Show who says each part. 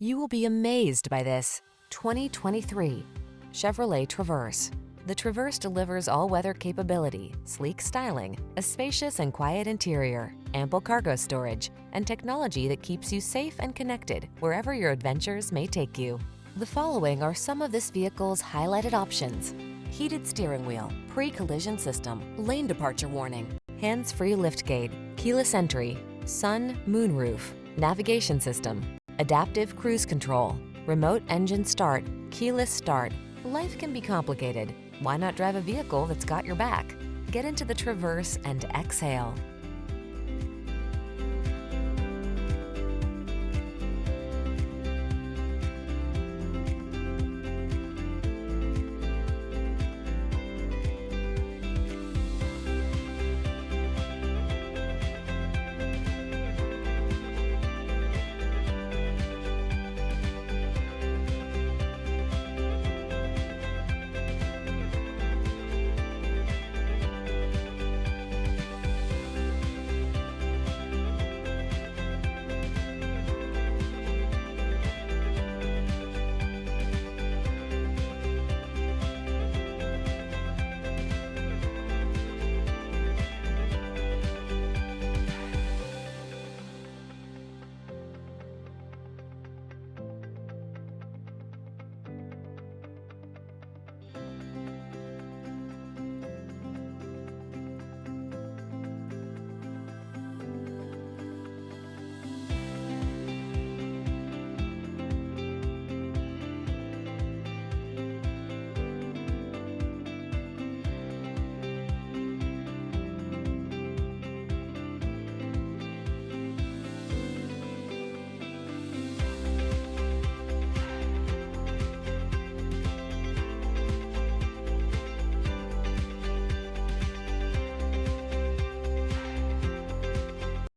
Speaker 1: You will be amazed by this 2023 Chevrolet Traverse. The Traverse delivers all-weather capability, sleek styling, a spacious and quiet interior, ample cargo storage, and technology that keeps you safe and connected wherever your adventures may take you. The following are some of this vehicle's highlighted options: heated steering wheel, pre-collision system, lane departure warning, hands-free liftgate, keyless entry, sun, moonroof, navigation system, adaptive cruise control, remote engine start, keyless start. Life can be complicated. Why not drive a vehicle that's got your back? Get into the Traverse and exhale.